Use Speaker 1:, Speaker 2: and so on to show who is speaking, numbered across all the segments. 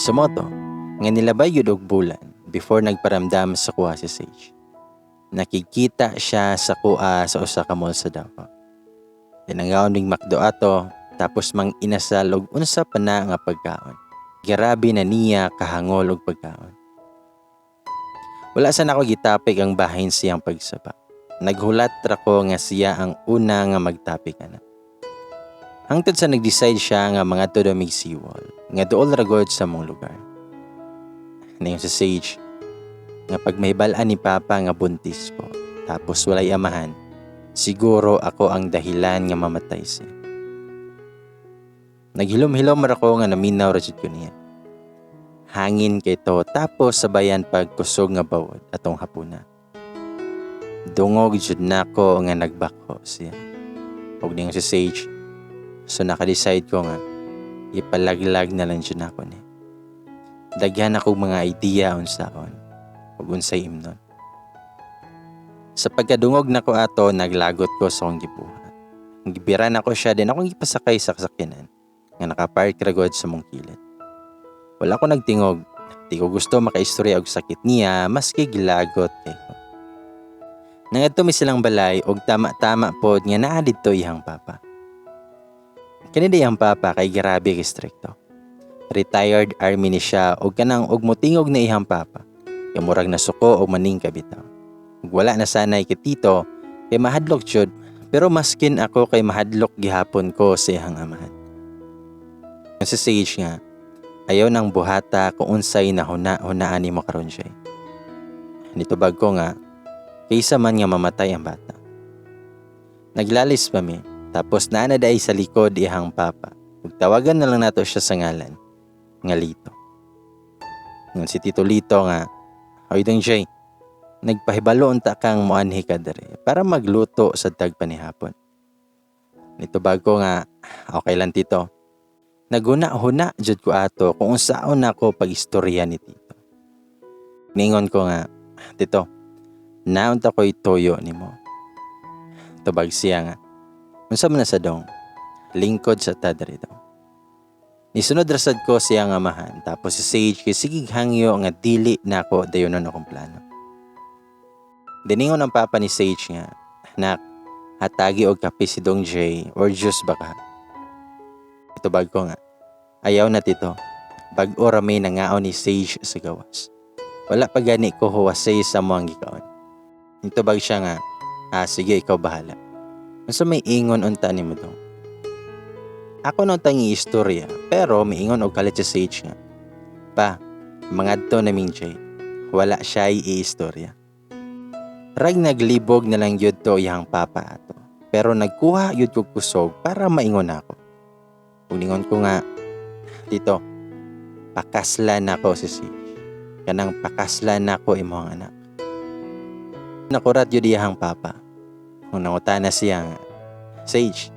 Speaker 1: Sumoto, nga nilabay yun og bulan before nagparamdam sa kuha si Sage. Nakikita siya sa kuha sa usa ka mall sa Davao. Tinangaon ning McDo ato, tapos mang inasal og unsa pa na nga pagkaon. Grabe na niya kahangol og pagkaon. Wala sa nako gitapik ang bahin siyang pagsaba. Naghulat ra ko nga siya ang una nga magtapik ana. Hangtod sa nag-decide siya nga mga todo may seawall, nga dool ragod sa mong lugar. Nayon si Sage, nga pag mahibalaan ni Papa nga buntis ko, tapos walay amahan, siguro ako ang dahilan nga mamatay siya. Naghilom-hilom ra ko nga naminaw ra jud ko niya. Hangin kay to, tapos sabayan pagkusog nga bawod atong hapuna. Dungog jud nako nga nagbako siya. Og ning si Sage, so naka-decide ko nga ipalaglag na lang jud nako ni. Daghan ako mga idea unsaon ug unsay imnon. Sa pagkadungog nako ato, naglagot ko sa akong gibuhat. Gibiran ako siya, din akong gipasakay sa sakyanan nga nakapark ragod sa mong kilid. Wala ko nagtingog, di ko gusto makaistorya og sakit niya maski gilagot kay ko. Nangadto mi silang balay og tama-tama pod nga naa didto iyang papa. Kani iyang papa kay grabe ka strikto. Retired army ni siya og kanang og motingog na iyang papa. Kay murag nasuko og maning kabitaw. Ug wala na sanay kay tito kay mahadlok jud, pero maskin ako kay mahadlok gihapon ko sa iyang amahan. Si Sage nga ayaw nang buhata kung unsay nahuna-hunaan nimo karon siya. Nitubag ko nga kaysa man nga mamatay ang bata. Naglalis pa mi, tapos naanaday sa likod ihang papa. Ug tawagan na lang nato siya sa ngalan nga Lito. Ngun si Tito Lito nga, "Hoy dong Jay, nagpahibalo unta kang moanhi ka dere para magluto sa tagpanihapon." Nitubag ko nga, "Okay lang Tito." Naguna-huna jud ko ato kung unsaon nako pagistorya ni Tito. Ningon ko nga, "Tito, naunta ko'y toyo nimo." Tubag siya nga, "Unsa man na sa dong?" "Lingkod sa tadre daw." Nisunod rasad ko siya nga amahan, tapos si Sage kay sigig hangyo nga dili nako dayonon akong plano. Diningon ang papa ni Sage nga, "Nak, hatagi og kape si Dong Jay or juice baka." Itubag ko nga, "Ayaw na Tito, bag-o ra may nangaon ni Sage sa gawas. Wala pa gani ko huwasay sa mo ang gikaon." Itubag siya nga, sige ikaw bahala." Unsa may ingon unta nimo dong? Ako nang tangi istorya, pero miingon og kalit si Sage nga, "Pa, mangadto naming Jay, wala siya i-istorya." Rag naglibog na lang yun to iyang papa ato, pero nagkuha yun ko kusog para maingon ako. Uningon ko nga, "Tito, pakaslan nako si Sage. Kanang pakaslan nako imong anak." Nakurat yun iyang papa. Kung nangutana siya nga, "Sage,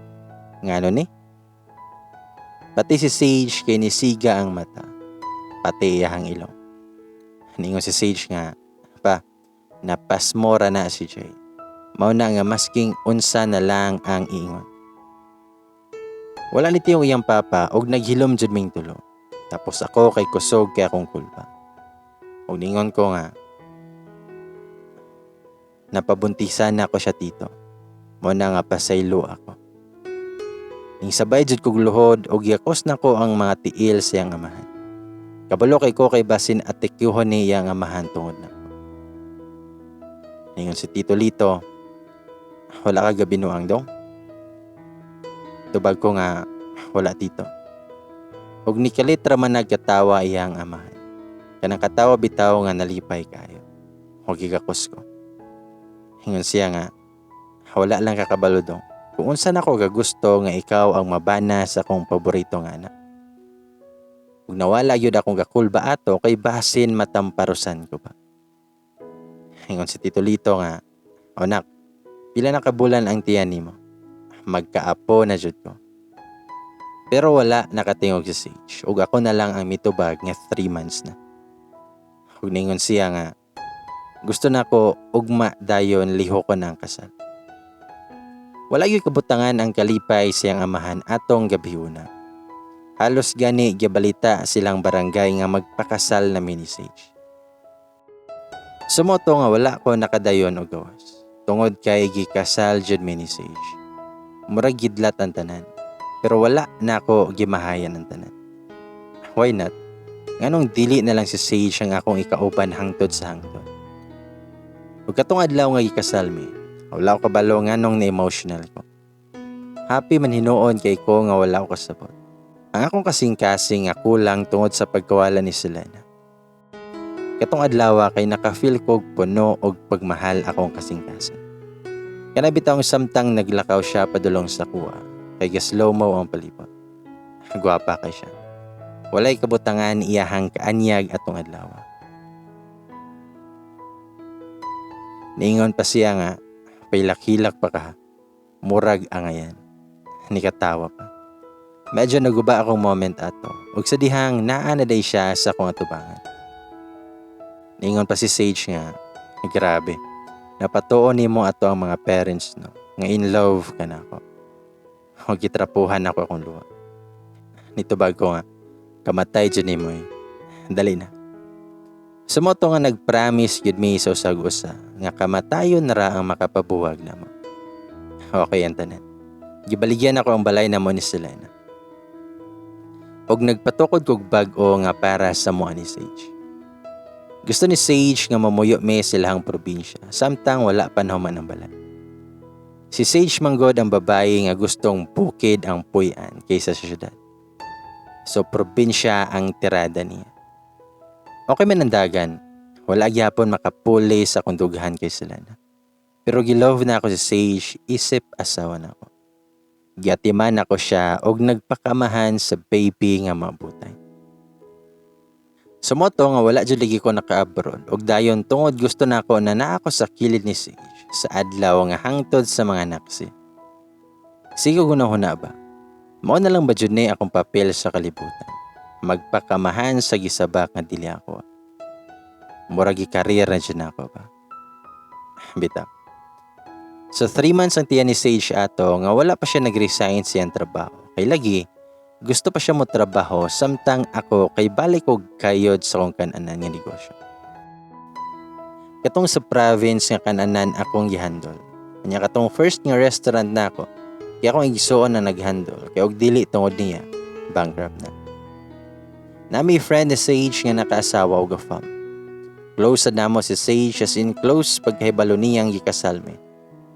Speaker 1: ngano ni?" Pati si Sage kay nisiga ang mata, pati iyang ilong. Ningon si Sage nga, "Pa, napasmora na si Jay. Mao na nga masking unsa na lang ang iingon." Wala ni tiyong iyang papa og naghilom jud ming tulo. Tapos ako kay kusog kay akong kulpa. Og ningon ko nga, napabuntisan na ako siya Tito. Mao na nga pasaylo ako. Ning sabay jud kog luhod og yakos nako ang mga tiil sa iyang amahan. Kabalo kay ko kay basin atikyuhon ni iyang amahan tungod nako. Ningon si Tito Lito, "Wala ka gabinuang dong?" Tubag ko nga, "Wala Tito." Og nikalit ra man nagkatawa iyang amahan. Kanang katawa bitaw nga nalipay kayo. Og gigakos ko. Hingon siya nga, "Wala lang kakabalo dong. Kung unsa nako gagusto nga ikaw ang mabana sa akong paborito nga anak." Ug nawala gyud akong gakulba ato kay basin matamparusan ko pa. Hingon si Tito Lito nga, "O nak, pila na ka bulan ang tiyan nimo?" "Magkaapo na jud ko." Pero wala nakatingog si Sage ug ako na lang ang mitubag nga 3 months na. Ug ningon siya nga, "Gusto nako ugma dayon lihokon ang kasal." Wala gyud kabutangan ang kalipay siyang amahan atong gabiuna. Halos gani gibalita silang barangay nga magpakasal na ni Sage. Sumoto nga wala ko nakadayon og gawas. Tungod kay gikasal jud ni Sage. Murag gidlat ang tanan. Pero wala na ako gimahayan ang tanan. Why not? Nganong dili na lang si Sage ang akong ikauban hangtod sa hangtod. Ug katong adlaw nga gikasal mi, wala ko kabalo nganong na-emotional ko. Happy man hinuon kay ko nga wala ko kasabot. Ang akong kasing-kasing nga kulang tungod sa pagkawala ni Selena. Katong adlaw kay naka-feel ko puno og pagmahal akong kasing-kasing. Kana bitaw samtang naglakaw siya padulong sa kuha, kay slow mo ang palibot. Gwapa kay siya. Walay kabutangan iyahang kaanyag atong adlaw. Niingon pa siya nga, pailak-hilak pa ka, murag angayan. Nikatawa pa. Medyo naguba akong moment ato, ug sa dihang naa na day siya sa akong atubangan. Niingon pa si Sage nga, grabe, napatuon nimo ato ang mga parents no, nga in love ka na ako. O gitrapuhan ako akong luwa. Nitubag ko nga, kamatay dyan ni mo eh. Dali na. Sumoto nga nag-promise yun mi sa usag-usa nga kamatayon na ra ang makapabuwag na mo. Okay ang tanan. Gibaligyan ako ang balay na mo ni Selena. Og nagpatukod kog bag-o nga para sa mua ni Sage. Gusto ni Sage nga mamuyo mi silahang probinsya samtang wala pa naman ang balay. Si Sage manggod ang babae nga gustong bukid ang puy-an kaysa sa syudad. So, probinsya ang tirada niya. Okay man ang dagan. Wala gyapon makapuli sa kundughan kay Selena. Pero gilove na ako si Sage, isip asawa na ako. Giatiman ako siya og nagpakamahan sa baby nga mabutay. Sumoto nga wala jud lagi ko naka-abroad og dayon tungod gusto na ako na naa ako sa kilid ni Sage sa adlaw nga hangtod sa mga naksi. Sige gunahuna ba? Mao na lang ba jud ni akong papel sa kalibutan? Magpakamahan sa gisabak nga dili ako. Murag gi-career na jud ako ba? Bitaw. So 3 months ang tiyan ni Sage ato nga wala pa siya nag-resign siyang trabaho. Kay lagi, gusto pa siya mo trabaho samtang ako kay balik og kayod sa kong kananan nga negosyo. Katong sa province nga kananan akong gihandol. Kanya katong first nga restaurant na ako. Kaya akong igisuon na naghandle, kaya og dili tungod niya, bankrupt na. Nami friend ni Sage nga nakaasawa og afam. Close na mo si Sage as in close pagkahibalo niyang gikasal mi.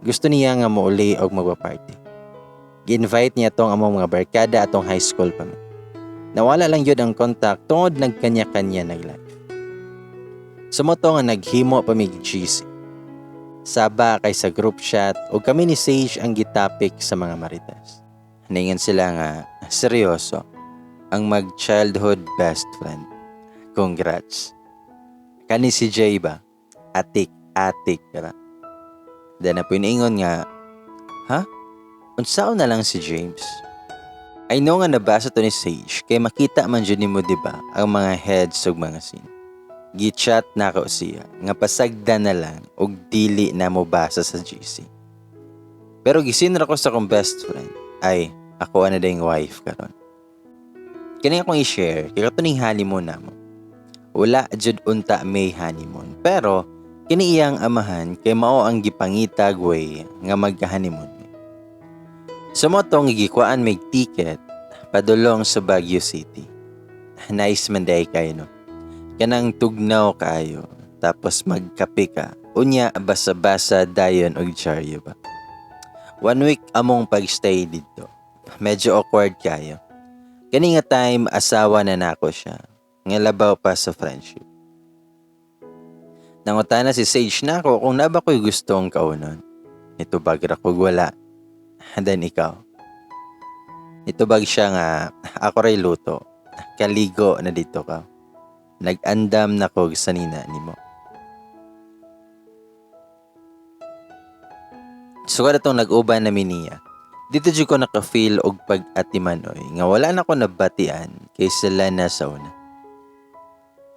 Speaker 1: Gusto niya nga muuli og magpa-party. Gi-invite niya tong among mga barkada atong high school pa mi. Nawala lang yun ang contact tungod nagkanya-kanya nag-live. Sumoto nga naghimo pa mi GC. Saba kay sa group chat o kami ni Sage ang gitapik sa mga marites. Ningan sila nga, seryoso, ang mag-childhood best friend. Congrats. Kani si Jay ba? Atik, kara. Then na piningon nga, ha? Unsaon na lang si James? I know nga nabasa to ni Sage kay makita man dyan mo diba ang mga heads ug mga scene. Gichat na ko siya nga pasagda na lang og dili na mo basa sa GC. Pero gisinra ko sa kong best friend ay ako na ding wife karon. Kani akong i-share kay katuning honeymoon namo. Wala jud unta may honeymoon pero kini iyang amahan kay mao ang gipangitag way nga magka-honeymoon. Sumotong gikuan may ticket padulong sa Baguio City. Nice man day kay no. Kanang tugnaw kayo, tapos magkape ka, unya basa-basa dayon og charyo ba. 1 week among pagstay dito, medyo awkward kayo. Kani nga time asawa na nako siya, nga labaw pa sa friendship. Nangutana si Sage nako kung naba ko'y gustong kaunon. Ito bagra kog wala. Then ikaw. Ito bag siya nga, ako ray luto, kaligo na dito ka. Nag-andam na ko sa nina ni mo. So kada itong nag-uban na niya, dito dyan ko naka-feel og pag-atimanoy nga wala na ko nabatian kay sila na sa una.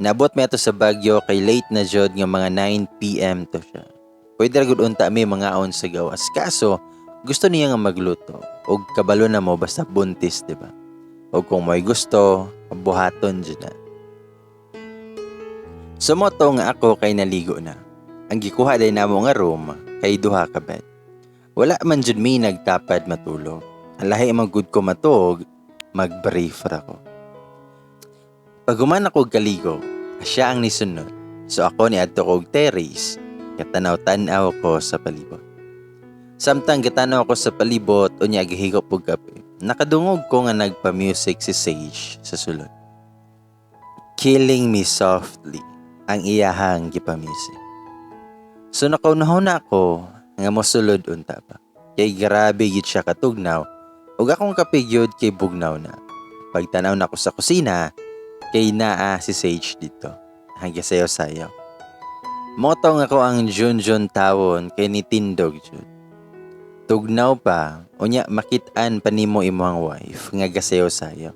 Speaker 1: Nabot may ito sa Baguio kay late na jod nga mga 9 PM to siya. Pwede ragod unta may mga aon sa gawas. Kaso, gusto niya nga magluto og kabalo na mo basta buntis, diba? O kung may gusto, buhaton dyan na. Sumoto nga ako kay naligo na. Ang gikuha din namo nga room kay duha ka bed. Wala man dyan may nagtapad matulog. Alahi man gud ko matog, mag-brief ako. Pag human ako kaligo, siya ang nisunod. So ako ni adto kog terrace, katanaw-tanaw ko sa palibot. Samtang gatanaw ako sa palibot, unya gihigop og kape. Nakadungog ko nga nagpa-music si Sage sa sulod. Killing Me Softly ang iyahang gipa-music. So nakaunahon ako nga mosulod unta pa. Kay grabe gid siya katugnaw ug akong kapigyod kay bugnaw na. Pagtanaw na ko sa kusina, kay naa si Sage dito. Hanggang sayo-sayaw. Motong ako ang Junjun tawon kay nitindog jud. Tugnaw pa, unya makitaan pa nimo imong wife nga gasayo-sayaw.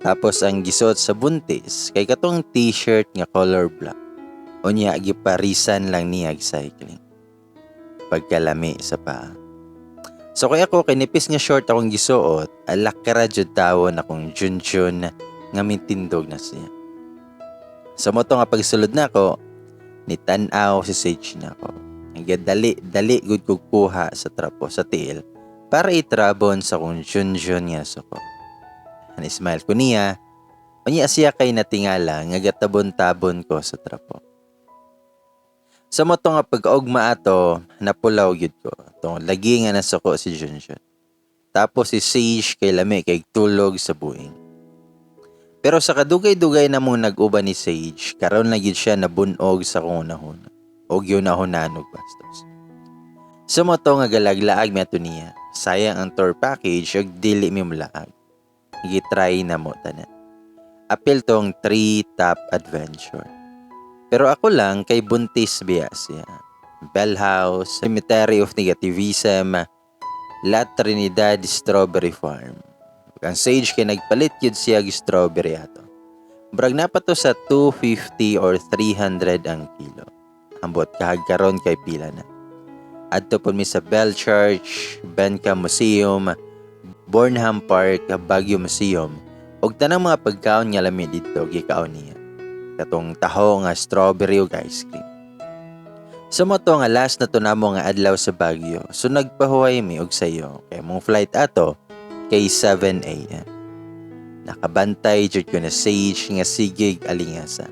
Speaker 1: Tapos ang gisuot sa buntis kay katong t-shirt nga color black. Unya giparisan lang niya cycling. Pagkalami sa paa. So kaya ako kinipis nga short akong gisuot, alak kara jud tawon akong Junjun nga mitindog na siya. Sa moto nga pagsulod na ako, nitan-aw si Sage na ako. Hanggang dali gud kog kuha sa trapo sa tiil para itrabon sa kong Junjun nga suko. Smile ko niya, unya siya kay natingala nga gatabon-tabon ko sa trapo. Sa moto nga pag-augma ato, napulaw gyud ko. Tong lagi nga nasuko si Junjun. Tapos si Sage kay lami kay tulog sa buing. Pero sa kadugay-dugay na mong nag-uban ni Sage, karon na gyud siya nabunog sa kong unahon. O gyud nahunanog bastos. Sa moto nga galaglaag mi ato niya, sayang ang tour package ug dili mi mulaag. Gitry na mo tanan. Apil tong 3 top adventure. Pero ako lang kay buntis biya siya. Bell House, Cemetery of Negativism, La Trinidad Strawberry Farm. Ang Sage kay nagpalit yun siya strawberry ato. Brag na pa to sa 250 or 300 ang kilo. Ambot kahagkaron kay pila na. Adto po mi sa Bell Church, Benka Museum, Bornham Park, Baguio Museum, ug tanang mga pagkaon nga lami dito gikaon niya. Katong taho nga strawberry ug ice cream. Sa moto nga last na to namo nga adlaw sa Baguio, so nagpahuway mi og sayo kay mong flight ato kay 7 a.m. Nakabantay jud ko na Sage nga sigig alingasa.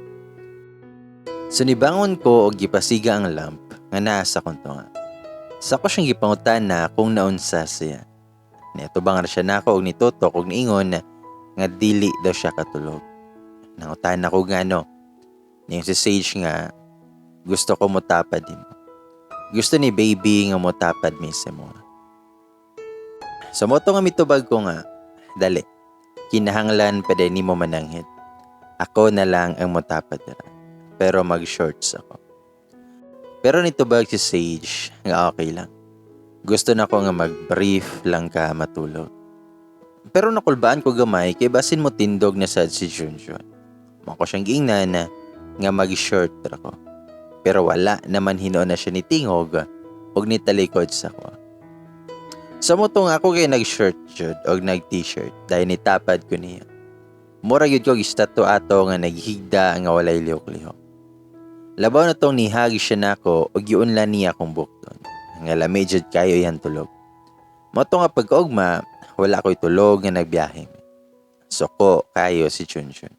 Speaker 1: So nibangon ko og gipasiga ang lamp nga naa sa konto nga. Sa ko siyang gipangutan na kung naunsa siya. Nitubang ra siya nako og nitutok og niingon nga dili daw siya katulog. Nangutan ako nga yung si Sage nga gusto ko motapad din. Gusto ni baby nga motapad mismo. Sa moto nga mitubag ko nga, dali, kinahanglan pa din ni mo mananghid. Ako na lang ang motapad dira. Pero mag-shorts ako. Pero nitubag si Sage nga okay lang. Gusto na ko nga mag-brief lang ka matulog. Pero nakulbaan ko gamay kay basin mo tindog na sad si Junjun. Mako siyang giingnan nga mag-short ako. Pero wala naman hinoon na siya ni tingog og nitalikod sa ko. Sa motong ako kay nag-shirt jud og nag-t-shirt dahil nitapad ko niya. Mura yun ko gistato ato nga naghigda nga walay lihok-lihok. Labaw na tong nihagi siya nako og giunlan niya akong bukton. Nga lami jud kayo yan tulog. Moto nga pagkaugma, wala ko'y tulog nga nagbiyahe. Soko kayo si Junjun.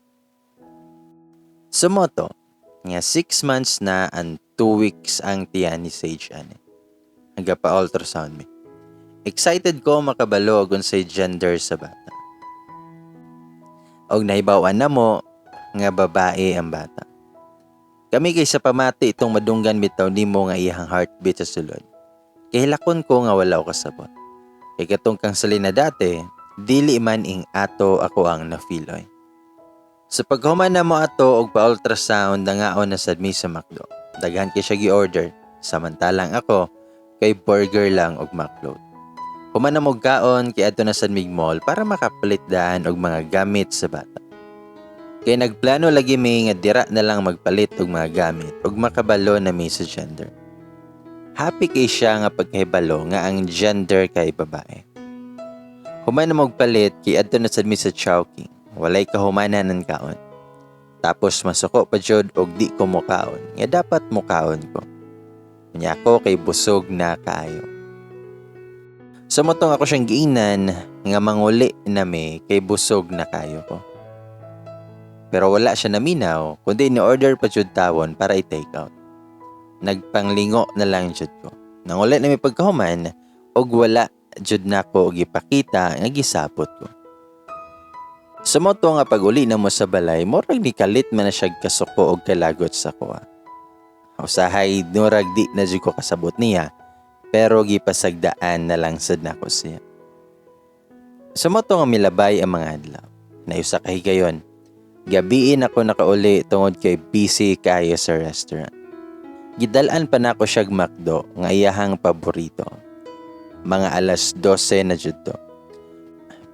Speaker 1: Sa moto, nga 6 months na and 2 weeks ang tiyan ni Sage ani. Hangga pa ultrasound mi. Excited ko makabalo kung sa gender sa bata. Og nahibawan na mo nga babae ang bata. Kami kay sa pamati itong madunggan bitaw nimo nga iyang heartbeat sa sulod. Kay hilakon ko nga wala ko kasabot. Kay katong kang salina dati, dili man ing ato ako ang na-feeloy. Sa paghuman na mo ato og pa-ultrasound nangaon na sad mi sa McDo. Daghan kay siya gi-order, samantalang ako kay burger lang og McLoad. Human na mo kaon kay adto na sad mig mall para makapalit daan og mga gamit sa bata. Kay nagplano lagi mi nga dira na lang magpalit og mga gamit ug makabalo na mi sa gender. Happy kay siya nga pagkahibalo nga ang gender kay babae. Human na magpalit kay adto na sad mi sa Chowking. Walay kahumanan ng kaon. Tapos masuko pa jud og di ko mokaon. Nga dapat mokaon ko. Nya ako kay busog na kaayo. Sa motong ako siyang giingnan nga manguli na mi kay busog na kayo ko. Pero wala siya naminaw kundi ni-order pa jud tawon para i-take out. Nagpanglingo na lang jud ko. Nanguli na mi pagkahuman og wala jud nako og ipakita nga gisapot ko. Sa moto nga pag-uli na mo sa balay, morag ni kalit man na siya kasuko og kalagot sa kuha. Usahay nurag di na jud ko kasabot niya, pero gipasagdaan na lang sad nako siya. Sa moto nga milabay ang mga adlaw. Nayusa ka higayon. Gabiin ako nakauli tungod kay busy kayo sa restaurant. Gidalaan pa nako siya McDo nga iyahang paborito. Mga alas 12 na jud to.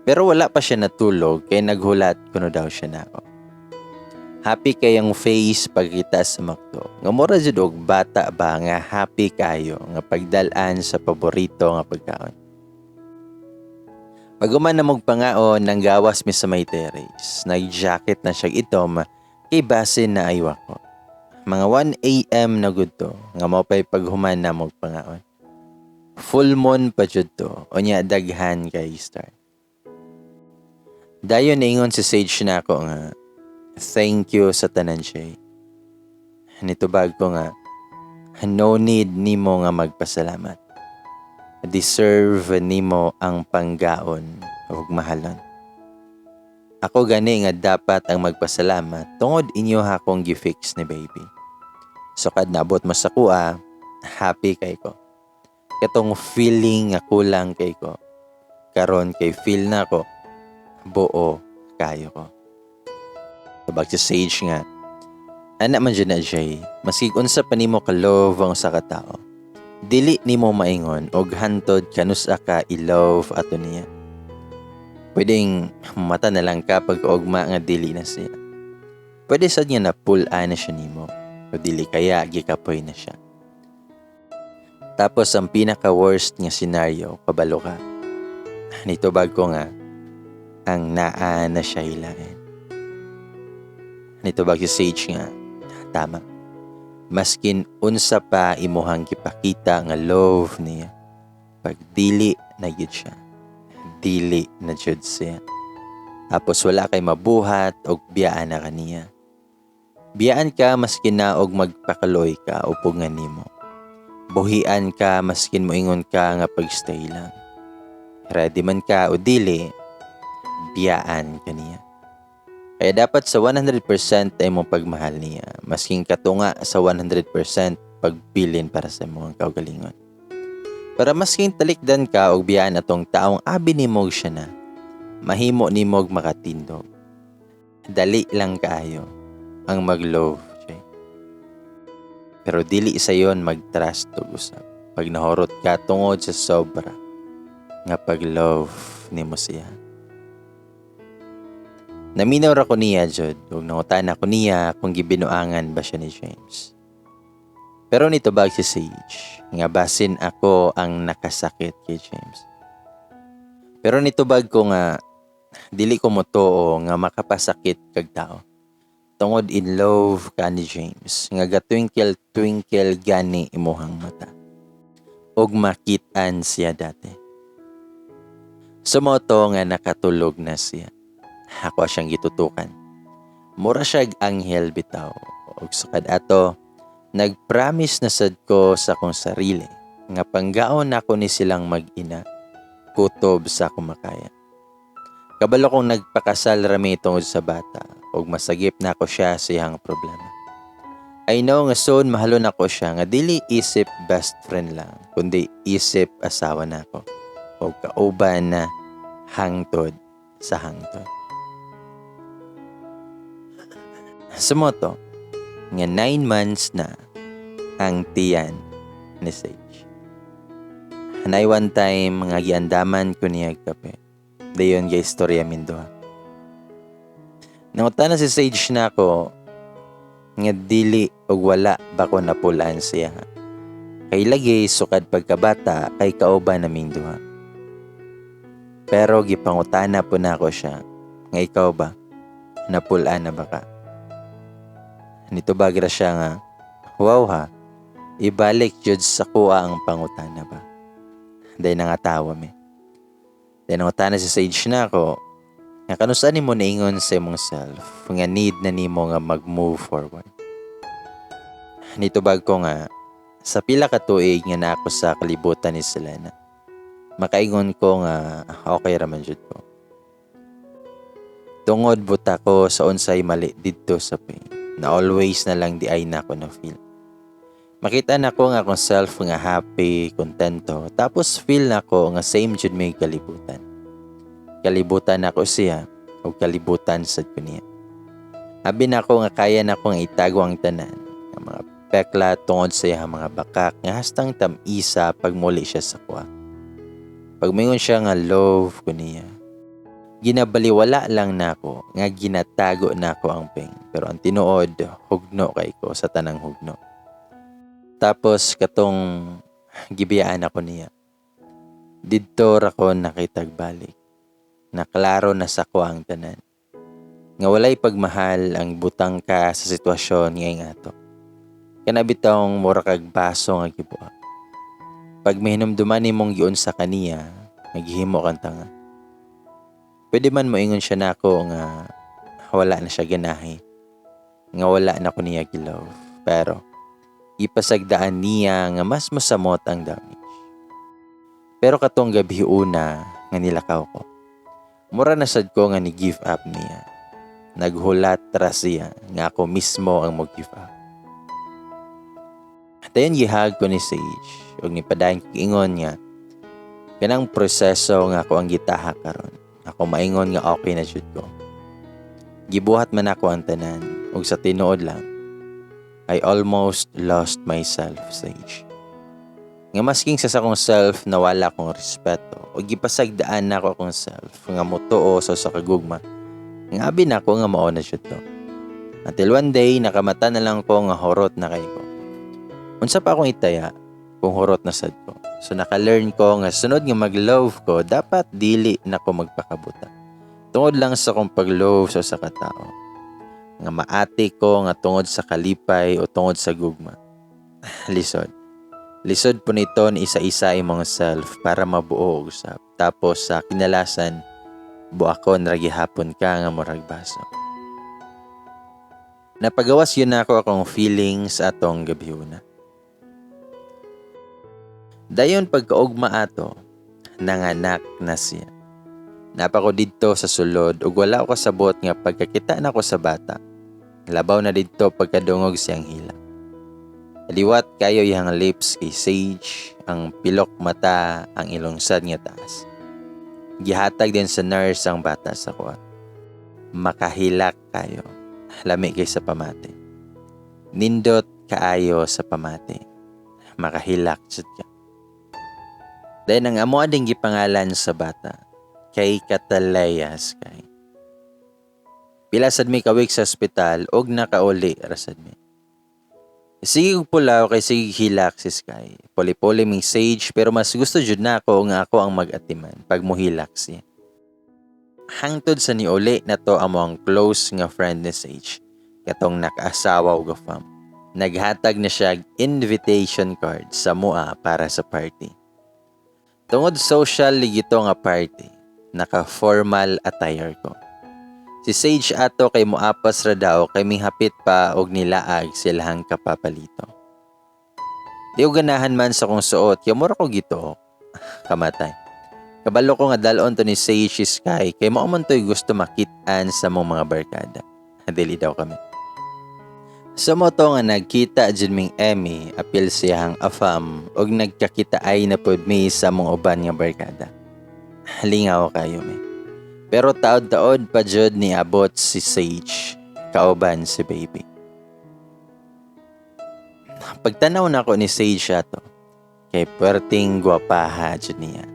Speaker 1: Pero wala pa siya natulog kay naghulat kuno daw siya nako. Happy kayang face pagkita sa McDo. Nga mura jud og bata ba nga happy kayo nga pagdalaan sa paborito nga pagkaon. Paguman na magpangaon nang gawas mi sa may terrace. Nag-jacket na siya itom kay basin na aywa ko. Mga 1 a.m. na gud to nga mao pay paghuman na magpangaon. Full moon pa jud to unya daghan kay star. Dayon ingon si Sage na ako nga thank you sa tanan siya. Nitubag ko nga no need nimo nga magpasalamat. Deserve nimo ang panggaon ug mahalon. Ako gani nga dapat ang magpasalamat tungod inyo akong gi-fix ni baby. So kad naabot mo sa kuha, happy kay ko. Katong feeling nga kulang kay ko. Karon kay feel na ko buo kayo ko. Sabag si Sage nga, anak man dyan na Jay, maski unsa pa nimo ka-love ang sa katao. Dili nimo maingon og hantod kanusa ka i-love ato niya. Pwedeng mata na lang ka pag ugma nga dili na siya. Pwede sad niya na pull-an na siya nimo. O dili kaya gikapoy na siya. Tapos ang pinaka-worst nga scenario, kabalo ka. Nitubag ko nga, ang naa na siya hilain. Nitubag si Sage nga, tama. Maskin unsa pa imuhang gipakita nga love niya. Pag dili na gyud siya. Dili na jud siya. Tapos wala kay mabuhat og biyaan na kaniya. Biyaan ka maskin na og magpakaloy ka upongan nimo. Buhian ka maskin moingon ka nga pagstay lang. Ready man ka o dili, biyaan kaniya. Kaya dapat sa 100% ay mong pagmahal niya, masking katunga sa 100% pagbilin para sa mga kaugalingon. Para masking talikdan ka og biyaan atong taong abi nimog siya na, mahimo nimog makatindog. Dali lang kaayo ang mag-love siya. Pero dili sa yon mag-trust og usab. Pag nahurot ka tungod sa sobra nga pag-love nimo siya. Naminaw ra ko niya jud ug nangutan ako niya kung gibinuangan ba siya ni James. Pero nitubag si Sage nga basin ako ang nakasakit kay James. Pero nitubag ko nga dili ko motuo nga makapasakit kag tao. Tungod in love ka ni James nga gatwinkle gani imuhang mata. Og makit-an siya dati. Sumoto nga nakatulog na siya. Ako siyang gitutukan. Mura siyag anghel bitaw. Og sukad ato, nagpromise na sad ko sa akong sarili nga panggaon ako ni silang mag-ina, kutob sa kumakaya. Kabalo kong nagpakasal rami tungod sa bata og masagip na ako siya sa iyang problema. I know nga soon mahalon ako siya nga dili isip best friend lang, kundi isip asawa na ako o kauban na hangtod sa hangtod. Sumoto, nga 9 months na ang tiyan ni Sage. Hanay one time nga giandaman ko niya kape. Dayon ga istorya mindoha. Nangutan na si Sage na ako nga dili og wala ba ko napulaan siya. Kay lagi sukad pagkabata kay kauban naming duha. Pero gipangutana po na ako siya, nga ikaw ba, napulaan na ba ka? Nito bagra siya nga, wow ha, ibalik jud sa kuha ang pangutana ba? Dahil nangatawa me. Dahil nangutana si Sage na ako, nga kanusan ni mo naingon sa imong self, nga need na nimo nga mag-move forward. Nito bag ko nga, sa pila ka tuig nga na ako sa kalibutan ni Selena, makaingon ko nga okay raman jud ko. Tungod buta ko sa unsay mali didto sa pain, na always na lang di ay na ako na feel. Makita na ko nga akong self nga happy, kontento, tapos feel na ko nga same jud may kalibutan. Kalibutan ako siya, o kalibutan sad ko niya. Abi na ko nga kaya na ko nga itago ang tanan, nga mga pekla tungod sa iyang mga bakak, nga hastang tamisa pag muli siya sa kuha. Pag mingon siya nga love ko niya, ginabaliwala lang na ako, nga ginatago na ako ang pain. Pero ang tinuod, hugno kay ko sa tanang hugno. Tapos katong gibiyaan ako niya, didto ra ko nakitagbalik. Naklaro na sa ko ang tanan. Nga walay pagmahal ang butang ka sa sitwasyon nga ato. Kanabitawng mura kag baso nga gibuak. Pag mahinumduman nimong giun sa kaniya, naghihimo kang tanga. Pwede man moingon siya nako nga wala na siya ganahi. Nga wala na ko niya gilove. Pero ipasagdaan niya nga mas masamot ang damage. Pero katong gabi una nga nilakaw ko, mura na sad ko nga ni-give up niya. Naghulat ra siya nga ako mismo ang mag-give up. Dayon gihag ko ni Sage ug nipadayon kog ingon nga kanang proseso nga ako ang gitaha karon. Ako maingon nga okay na jud ko. Gibuhat man ako ang tanan ug sa tinuod lang I almost lost myself, Sage. Nga masking sa akong self na wala akong respeto o gipasagdaan na ako akong self nga mutuo sa kagugma. Nga abi na ako nga mao na jud to. Until one day nakamata na lang ko nga horot na kay ko. Unsa pa akong itaya kung horot na sad ko. So naka-learn ko nga sunod nga mag-love ko dapat dili na ko magpakabuta. Tungod lang sa akong pag-love sa katao. Nga maati ko nga tungod sa kalipay o tungod sa gugma. Lisod. Lisod po nito ni isa-isa imong self para mabuo og usap. Tapos sa kinalasan, buakon ra gihapon ka nga murag baso. Napagawas yun ako akong feelings atong gabi una. Dayon pagkaugma ato, nanganak na siya. Napako didto sa sulod ug wala ko kasabot nga pagkakita na ko sa bata. Labaw na didto pagkadungog siyang hila. Liwat kayo iyang lips kay Sage, ang pilok mata, ang ilong sad nga taas. Gihatag din sa nurse ang bata sa kuha. Makahilak kayo. Lami kay sa pamati. Nindot kaayo sa pamati. Makahilak jud ka. Dahil ang amo ading gipangalan sa bata, kay Catalayas kay. Pila sad mi kawik sa ospital og nakauli ra sad mi. Sige pulaw kay sige hilak si Sky. Poli-poli ming Sage pero mas gusto jud na ako nga ako ang mag-atiman pag mohilak siya. Hangtod sa niuli na to among close nga friend ni Sage. Katong nakaasawa og fam. Naghatag na siya invitation card sa mua para sa party. Tungod social ligito nga party, naka-formal attire ko. Si Sage ato kay moapas ra daw kay mihapit pa og nilaag silahang kapapalito. Di ko ganahan man sa kong suot, kaya mura ko gito. Kamatay. Kabalo ko nga dalon to ni Sage si Sky kay mao man to'y gusto makitaan sa mong mga barkada. Dili daw kami. Sa mo to nga nagkita dyan ming Emmy, apil siyang afam, og nagkakita ay na pod mi sa mong uban nga barkada. Lingaw kayo mi. Pero taod-taod pa jud ni abot si Sage, kauban si baby. Pagtanaw na ko ni Sage ato, kay puwerteng gwapaha jud niya.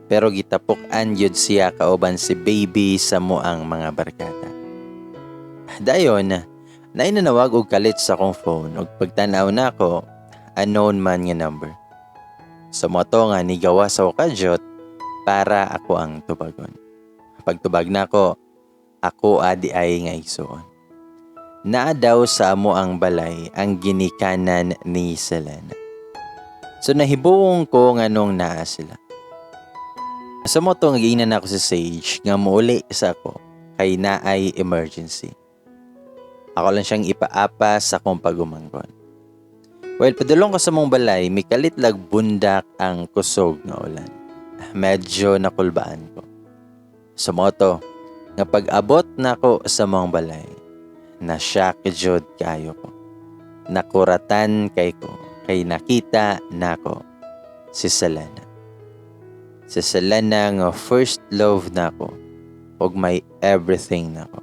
Speaker 1: Pero gitapukan jud siya kauban si baby sa muang mga barkada. Dayon, nainanawag og kalit sa akong phone ug pagtanaw na ako, unknown man nga number. Sa moto nga nigawa sa wakadyot, para ako ang tubagon. Pagtubag nako, ako adi ay nga igsuon. Naa daw sa amo ang balay ang ginikanan ni Selena. So nahibuong ko nganong naa sila. Sa mo to nagiinan ako sa Sage nga muuli sa ako kay naay emergency. Ako lang siyang ipaapa sa kong pagumangkon. Well, padulong ko sa mong balay, may kalitlag bundak ang kusog nga ulan. Medyo nakulbaan ko. Sa moto, nga pag-abot na ko sa mong balay, na-shock jud kayo ko. Nakuratan kay ko, kay nakita nako si Selena. Si Selena nga first love nako, ug may everything nako.